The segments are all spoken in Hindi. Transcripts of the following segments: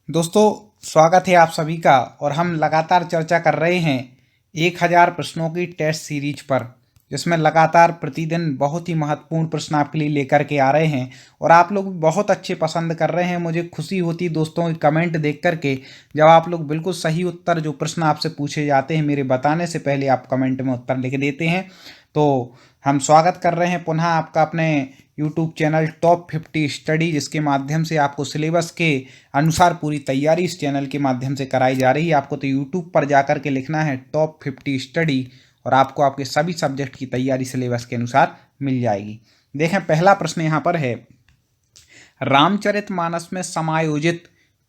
दोस्तों, स्वागत है आप सभी का। और हम लगातार चर्चा कर रहे हैं 1000 प्रश्नों की टेस्ट सीरीज पर, जिसमें लगातार प्रतिदिन बहुत ही महत्वपूर्ण प्रश्न आपके लिए लेकर के आ रहे हैं। और आप लोग बहुत अच्छे पसंद कर रहे हैं। मुझे खुशी होती दोस्तों की कमेंट देख करके, जब आप लोग बिल्कुल सही उत्तर जो प्रश्न आपसे पूछे जाते हैं मेरे बताने से पहले आप कमेंट में उत्तर लिख देते हैं। तो हम स्वागत कर रहे हैं पुनः आपका अपने यूट्यूब चैनल टॉप 50 स्टडी, जिसके माध्यम से आपको सिलेबस के अनुसार पूरी तैयारी इस चैनल के माध्यम से कराई जा रही है। आपको तो यूट्यूब पर जाकर के लिखना है टॉप 50 स्टडी और आपको आपके सभी सब्जेक्ट की तैयारी सिलेबस के अनुसार मिल जाएगी। देखें, पहला प्रश्न यहाँ पर है, रामचरितमानस में समायोजित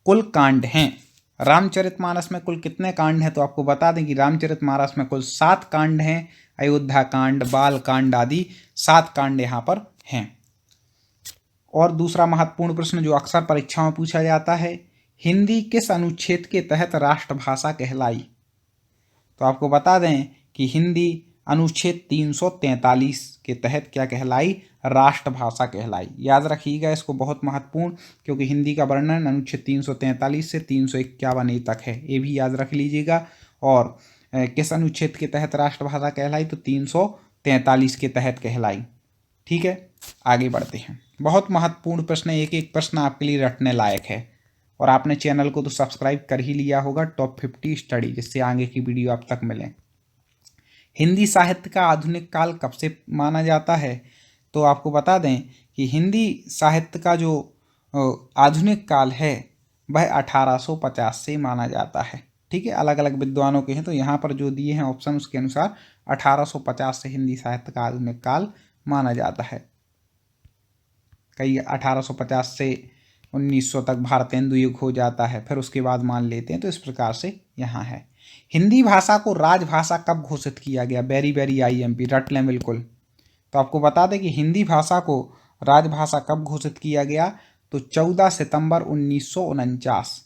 कुल कांड हैं। रामचरितमानस में कुल कितने कांड हैं? तो आपको बता दें कि रामचरितमानस में कुल 7 कांड हैं। अयोध्या कांड, बाल कांड आदि 7 कांड यहाँ पर हैं। और दूसरा महत्वपूर्ण प्रश्न जो अक्सर परीक्षाओं में पूछा जाता है, हिंदी किस अनुच्छेद के तहत राष्ट्रभाषा कहलाई? तो आपको बता दें कि हिंदी अनुच्छेद 343 के तहत क्या कहलाई? राष्ट्रभाषा कहलाई। याद रखिएगा इसको, बहुत महत्वपूर्ण, क्योंकि हिंदी का वर्णन अनुच्छेद 343 से 351 तक है, ये भी याद रख लीजिएगा। और किस अनुच्छेद के तहत राष्ट्रभाषा कहलाई? तो 343 के तहत कहलाई। ठीक है, आगे बढ़ते हैं। बहुत महत्वपूर्ण प्रश्न, एक एक प्रश्न आपके लिए रटने लायक है। और आपने चैनल को तो सब्सक्राइब कर ही लिया होगा, टॉप 50 स्टडी, जिससे आगे की वीडियो आप तक मिले। हिंदी साहित्य का आधुनिक काल कब से माना जाता है? तो आपको बता दें कि हिंदी साहित्य का जो आधुनिक काल है वह 1850 से माना जाता है। ठीक है, अलग अलग विद्वानों के हैं, तो यहाँ पर जो दिए हैं ऑप्शन उसके अनुसार 1850 से हिंदी साहित्य का आधुनिक काल माना जाता है। कई 1850 से 1900 तक भारतेंदु युग हो जाता है, फिर उसके बाद मान लेते हैं। तो इस प्रकार से यहाँ है। हिंदी भाषा को राजभाषा कब घोषित किया गया? वेरी वेरी IMP, रट लें बिल्कुल। तो आपको बता दें कि हिंदी भाषा को राजभाषा कब घोषित किया गया? तो 14 सितंबर 1949।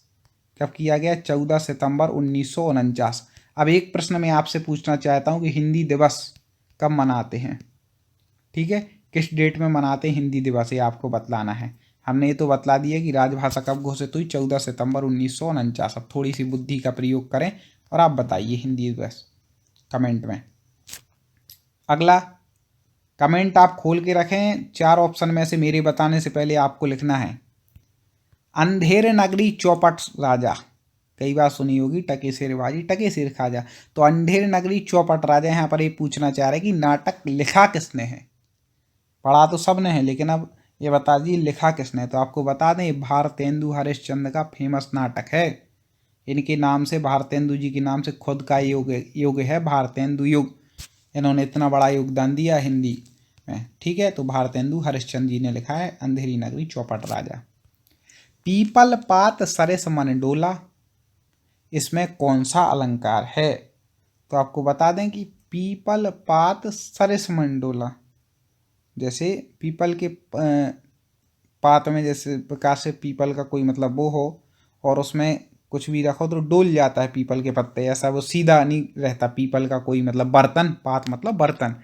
कब किया गया? 14 सितंबर 1949। अब एक प्रश्न मैं आपसे पूछना चाहता हूँ कि हिंदी दिवस कब मनाते हैं? ठीक है, किस डेट में मनाते हैं हिंदी दिवस, ये आपको बतलाना है। हमने ये तो बतला दिया कि राजभाषा कब घोषित हुई, 14 सितंबर 1949। अब थोड़ी सी बुद्धि का प्रयोग करें और आप बताइए हिंदी दिवस कमेंट में। अगला कमेंट आप खोल के रखें, 4 ऑप्शन में से मेरे बताने से पहले आपको लिखना है, अंधेर नगरी चौपट राजा। कई बार सुनी होगी टके सिर बाजी टके सिर खाजा। तो अंधेर नगरी चौपट राजा, यहाँ पर ये पूछना चाह रहे कि नाटक लिखा किसने है? पढ़ा तो सबने है, लेकिन अब ये बता दीजिए लिखा किसने। तो आपको बता दें, भारतेंदु हरिश्चंद्र का फेमस नाटक है। इनके नाम से, भारतेंदु जी के नाम से खुद का युग है भारतेंदु युग। इन्होंने इतना बड़ा योगदान दिया हिंदी में। ठीक है, तो भारतेंदु हरिश्चंद्र जी ने लिखा है अंधेरी नगरी चौपट राजा। पीपल पात सरिस मन डोला, इसमें कौन सा अलंकार है? तो आपको बता दें कि पीपल पात सरिस मन डोला, जैसे पीपल के पात में जैसे प्रकार से पीपल का कोई मतलब वो हो और उसमें कुछ भी रखो तो डोल जाता है पीपल के पत्ते, ऐसा वो सीधा नहीं रहता पीपल का कोई मतलब बर्तन, पात मतलब बर्तन,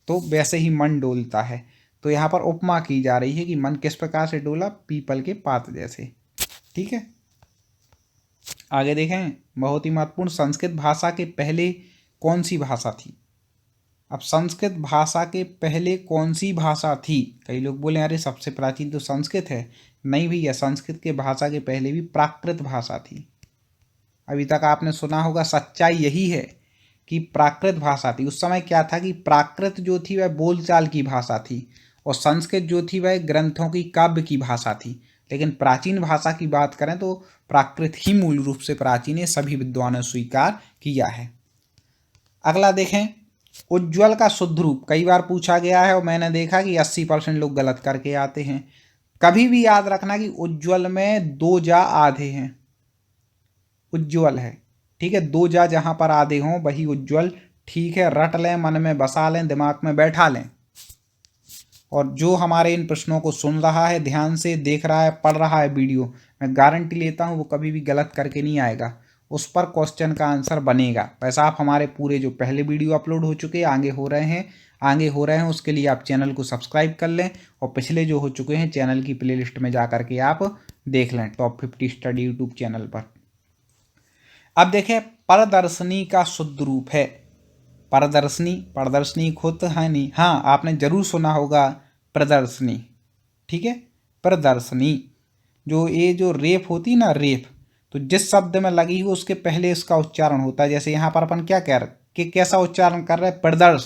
तो वैसे ही मन डोलता है। तो यहाँ पर उपमा की जा रही है कि मन किस प्रकार से डोला? पीपल के पात जैसे। ठीक है, आगे देखें, बहुत ही महत्वपूर्ण, संस्कृत भाषा के पहले कौन सी भाषा थी? अब संस्कृत भाषा के पहले कौन सी भाषा थी? कई लोग बोले अरे सबसे प्राचीन तो संस्कृत है। नहीं भैया, संस्कृत के भाषा के पहले भी प्राकृत भाषा थी। अभी तक आपने सुना होगा, सच्चाई यही है कि प्राकृत भाषा थी। उस समय क्या था कि प्राकृत जो थी वह बोलचाल की भाषा थी और संस्कृत जो थी वह ग्रंथों की, काव्य की भाषा थी। लेकिन प्राचीन भाषा की बात करें तो प्राकृत ही मूल रूप से प्राचीन है, सभी विद्वानों ने स्वीकार किया है। अगला देखें, उज्ज्वल का शुद्ध रूप कई बार पूछा गया है और मैंने देखा कि 80% लोग गलत करके आते हैं। कभी भी याद रखना कि उज्ज्वल में 2 जा आधे हैं, उज्ज्वल है। ठीक है, 2 जा जहां पर आधे हों वही उज्ज्वल। ठीक है, रट लें, मन में बसा लें, दिमाग में बैठा लें। और जो हमारे इन प्रश्नों को सुन रहा है, ध्यान से देख रहा है, पढ़ रहा है वीडियो, मैं गारंटी लेता हूँ वो कभी भी गलत करके नहीं आएगा, उस पर क्वेश्चन का आंसर बनेगा। वैसा आप हमारे पूरे जो पहले वीडियो अपलोड हो चुके हैं, आगे हो रहे हैं, उसके लिए आप चैनल को सब्सक्राइब कर लें और पिछले जो हो चुके हैं चैनल की प्लेलिस्ट में जा करके आप देख लें टॉप 50 स्टडी यूट्यूब चैनल पर। अब देखें प्रदर्शनी का शुद्ध रूप है प्रदर्शनी। प्रदर्शनी खुद है नहीं, हाँ आपने जरूर सुना होगा प्रदर्शनी, ठीक है। प्रदर्शनी जो ये जो रेफ होती ना रेफ, तो जिस शब्द में लगी हो उसके पहले इसका उच्चारण होता है। जैसे यहाँ पर अपन क्या कह रहे कि कैसा उच्चारण कर रहे हैं, प्रदर्श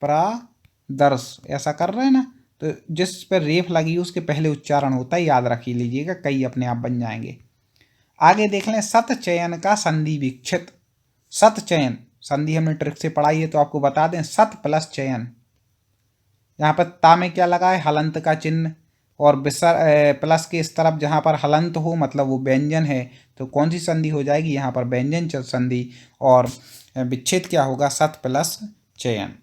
प्रदर्श ऐसा कर रहे हैं ना, तो जिस पर रेफ लगी हो उसके पहले उच्चारण होता है, याद रख लीजिएगा, कई अपने आप बन जाएंगे। आगे देख लें सतचयन का संधि विच्छेद। सतचयन संधि हमने ट्रिक से पढ़ाई है तो आपको बता दें, सत प्लस चयन। यहाँ पर ता में क्या लगा है, हलंत का चिन्ह, और विसर्ग प्लस के इस तरफ जहाँ पर हलंत हो मतलब वो व्यंजन है, तो कौन सी संधि हो जाएगी, यहाँ पर व्यंजन संधि, और विच्छेद क्या होगा, सत प्लस चयन।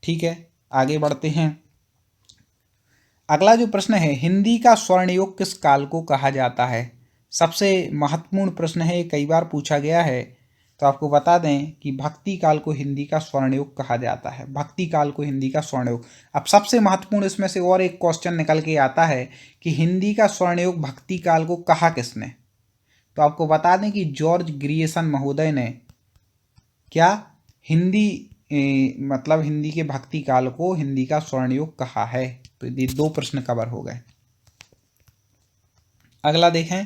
ठीक है, आगे बढ़ते हैं। अगला जो प्रश्न है, हिंदी का स्वर्णयुग किस काल को कहा जाता है। सबसे महत्वपूर्ण प्रश्न है, कई बार पूछा गया है, तो आपको बता दें कि भक्ति काल को हिंदी का स्वर्णयुग कहा जाता है। भक्ति काल को हिंदी का स्वर्णयुग। अब सबसे महत्वपूर्ण इसमें से और एक क्वेश्चन निकल के आता है कि हिंदी का स्वर्णयुग भक्ति काल को कहा किसने, तो आपको बता दें कि जॉर्ज ग्रियर्सन महोदय ने क्या हिंदी मतलब हिंदी के भक्ति काल को हिंदी का स्वर्णयुग कहा है। तो ये दो प्रश्न कवर हो गए। अगला देखें,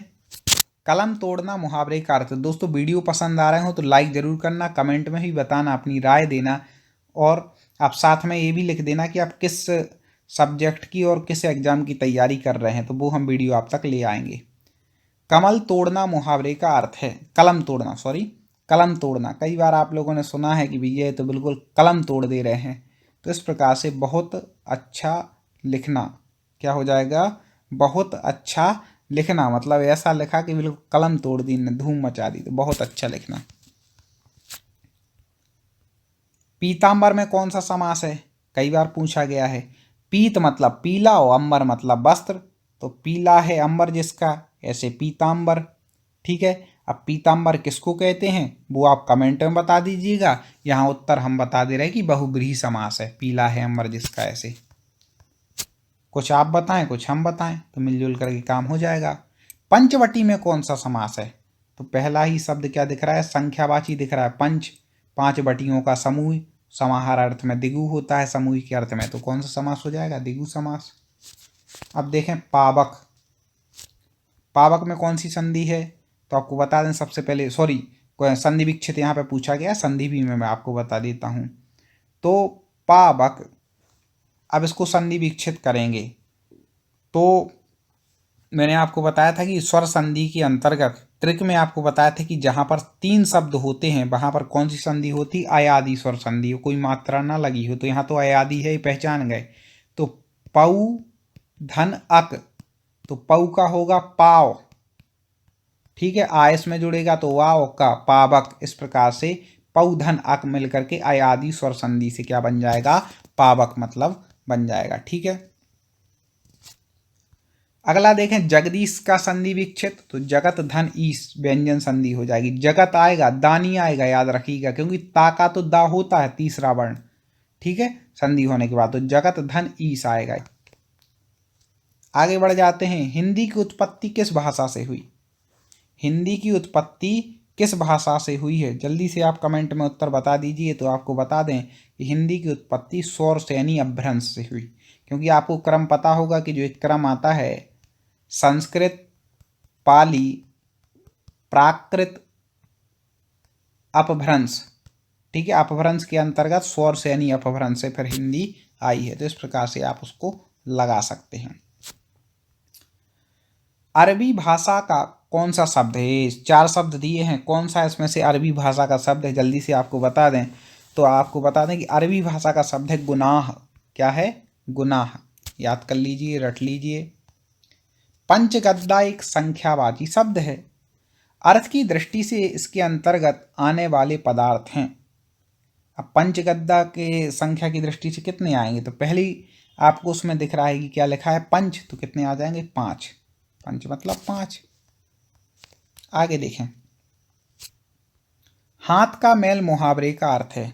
कलम तोड़ना मुहावरे का अर्थ। दोस्तों वीडियो पसंद आ रहे हो तो लाइक जरूर करना, कमेंट में भी बताना, अपनी राय देना, और आप साथ में ये भी लिख देना कि आप किस सब्जेक्ट की और किस एग्जाम की तैयारी कर रहे हैं, तो वो हम वीडियो आप तक ले आएंगे। कमल तोड़ना मुहावरे का अर्थ है, कलम तोड़ना, सॉरी कलम तोड़ना। कई बार आप लोगों ने सुना है कि भैया तो बिल्कुल कलम तोड़ दे रहे हैं, तो इस प्रकार से बहुत अच्छा लिखना, क्या हो जाएगा, बहुत अच्छा लिखना, मतलब ऐसा लिखा कि बिल्कुल कलम तोड़ दी ने, धूम मचा दी, तो बहुत अच्छा लिखना। पीतांबर में कौन सा समास है, कई बार पूछा गया है। पीत मतलब पीला और अंबर मतलब वस्त्र, तो पीला है अंबर जिसका, ऐसे पीतांबर। ठीक है, अब पीतांबर किसको कहते हैं वो आप कमेंट में बता दीजिएगा, यहाँ उत्तर हम बता दे रहे हैं कि बहुब्रीहि समास है, पीला है अंबर जिसका। ऐसे कुछ आप बताएं कुछ हम बताएं, तो मिलजुल करके काम हो जाएगा। पंचवटी में कौन सा समास है, तो पहला ही शब्द क्या दिख रहा है, संख्यावाची दिख रहा है, पंच, पांच बटियों का समूह, समाहार अर्थ में दिगु होता है, समूह के अर्थ में, तो कौन सा समास हो जाएगा, दिगु समास। अब देखें पावक। पावक में कौन सी संधि है, तो आपको बता दें सबसे पहले, सॉरी संधि विच्छेद यहाँ पे पूछा गया, संधि भी मैं आपको बता देता हूँ। तो पावक, अब इसको संधि विच्छेद करेंगे, तो मैंने आपको बताया था कि स्वर संधि के अंतर्गत ट्रिक में आपको बताया था कि जहाँ पर तीन शब्द होते हैं वहाँ पर कौन सी संधि होती, अयादि स्वर संधि, कोई मात्रा ना लगी हो, तो यहाँ तो अयादि है, पहचान गए। तो पऊ धन अक, तो पऊ का होगा पाव, ठीक है, आयस में जुड़ेगा तो वाव का पावक। इस प्रकार से पऊ धन अक मिल करके अयादि स्वर संधि से क्या बन जाएगा, पावक मतलब बन जाएगा। ठीक है, अगला देखें जगदीश का संधि विच्छेद, तो जगत धन ईस व्यंजन संधि हो जाएगी। जगत आएगा, दानी आएगा, याद रखिएगा, क्योंकि ता का तो दा होता है तीसरा वर्ण, ठीक है, संधि होने के बाद, तो जगत धन ईस आएगा। आगे बढ़ जाते हैं, हिंदी की उत्पत्ति किस भाषा से हुई। हिंदी की उत्पत्ति किस भाषा से हुई है, जल्दी से आप कमेंट में उत्तर बता दीजिए, तो आपको बता दें कि हिंदी की उत्पत्ति सौरसेनी अपभ्रंश से हुई। क्योंकि आपको क्रम पता होगा कि जो एक क्रम आता है, संस्कृत, पाली, प्राकृत, अपभ्रंश, ठीक है, अपभ्रंश के अंतर्गत सौरसेनी अपभ्रंश से फिर हिंदी आई है, तो इस प्रकार से आप उसको लगा सकते हैं। अरबी भाषा का कौन सा शब्द है, चार शब्द दिए हैं, कौन सा इसमें से अरबी भाषा का शब्द है, जल्दी से आपको बता दें, तो आपको बता दें कि अरबी भाषा का शब्द है गुनाह। क्या है, गुनाह, याद कर लीजिए, रट लीजिए। पंचगद्दा एक संख्यावाची शब्द है, अर्थ की दृष्टि से इसके अंतर्गत आने वाले पदार्थ हैं। अब पंचगद्दा के संख्या की दृष्टि से कितने आएंगे, तो पहली आपको उसमें दिख रहा है कि क्या लिखा है, पंच, तो कितने आ जाएंगे, पांच, पंच मतलब पांच। आगे देखें, हाथ का मैल मुहावरे का अर्थ है।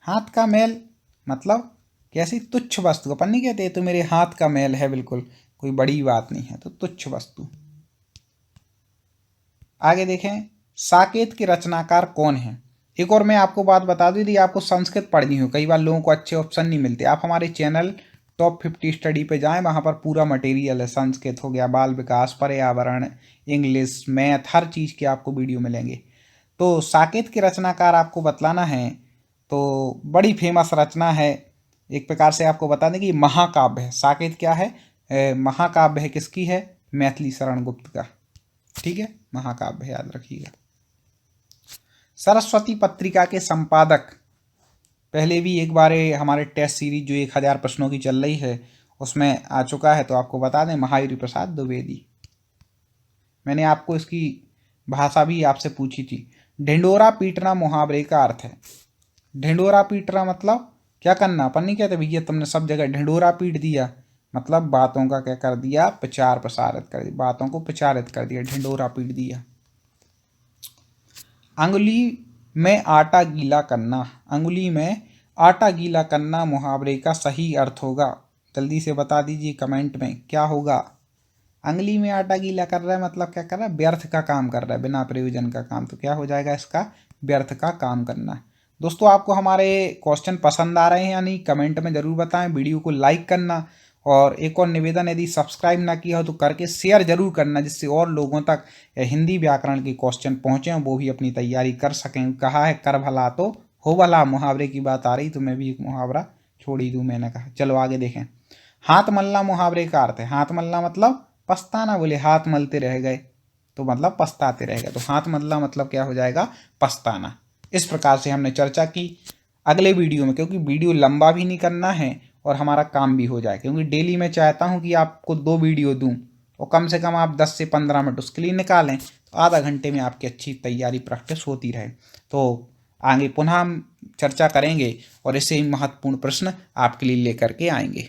हाथ का मैल मतलब कैसी तुच्छ वस्तु, अपन नहीं कहते तो मेरे हाथ का मैल है, बिल्कुल कोई बड़ी बात नहीं है, तो तुच्छ वस्तु। आगे देखें, साकेत के रचनाकार कौन है। एक और मैं आपको बात बता दूं, यदि आपको संस्कृत पढ़नी हो, कई बार लोगों को अच्छे ऑप्शन नहीं मिलते, आप हमारे चैनल टॉप 50 स्टडी पे जाएं, वहाँ पर पूरा मटेरियल है। संस्कृत हो गया, बाल विकास, पर्यावरण, इंग्लिश, मैथ, हर चीज़ के आपको वीडियो मिलेंगे। तो साकेत के रचनाकार आपको बतलाना है, तो बड़ी फेमस रचना है, एक प्रकार से आपको बता दें कि महाकाव्य है। साकेत क्या है, महाकाव्य है, किसकी है, मैथिली शरण गुप्त का। ठीक है, महाकाव्य याद रखिएगा। सरस्वती पत्रिका के संपादक, पहले भी एक बार हमारे टेस्ट सीरीज जो 1000 प्रश्नों की चल रही है उसमें आ चुका है, तो आपको बता दें महावीर प्रसाद द्विवेदी। मैंने आपको इसकी भाषा भी आपसे पूछी थी। ढिंडोरा पीटना मुहावरे का अर्थ है। ढिंडोरा पीटना मतलब क्या करना, अपन नहीं कहते भैया तुमने सब जगह ढिंडोरा पीट दिया, मतलब बातों का क्या कर दिया, प्रचार प्रसारित कर दिया, बातों को प्रचारित कर दिया, ढिंडोरा पीट दिया। अंगुली में आटा गीला करना, अंगुली में आटा गीला करना मुहावरे का सही अर्थ होगा। जल्दी से बता दीजिए कमेंट में क्या होगा। अंगुली में आटा गीला कर रहा है मतलब क्या कर रहा है, व्यर्थ का काम कर रहा है, बिना प्रयोजन का काम, तो क्या हो जाएगा इसका, व्यर्थ का काम करना। दोस्तों आपको हमारे क्वेश्चन पसंद आ रहे हैं या नहीं, कमेंट में ज़रूर बताएं। वीडियो को लाइक करना, और एक और निवेदन, यदि सब्सक्राइब ना किया हो तो करके शेयर जरूर करना, जिससे और लोगों तक हिंदी व्याकरण के क्वेश्चन पहुँचे, वो भी अपनी तैयारी कर सकें। कहा है कर भला तो हो भला, मुहावरे की बात आ रही तो मैं भी एक मुहावरा छोड़ ही दूँ, मैंने कहा। चलो आगे देखें, हाथ मलना मुहावरे का अर्थ है। हाथ मलना मतलब पछताना, बोले हाथ मलते रह गए तो मतलब पछताते रह गए, तो हाथ मलना मतलब क्या हो जाएगा, पछताना। इस प्रकार से हमने चर्चा की। अगले वीडियो में, क्योंकि वीडियो लंबा भी नहीं करना है और हमारा काम भी हो जाए, क्योंकि डेली मैं चाहता हूं कि आपको 2 वीडियो दूं, और कम से कम आप 10 से 15 मिनट उसके लिए निकालें, तो आधा घंटे में आपकी अच्छी तैयारी प्रैक्टिस होती रहे। तो आगे पुनः हम चर्चा करेंगे और ऐसे ही महत्वपूर्ण प्रश्न आपके लिए लेकर के आएंगे।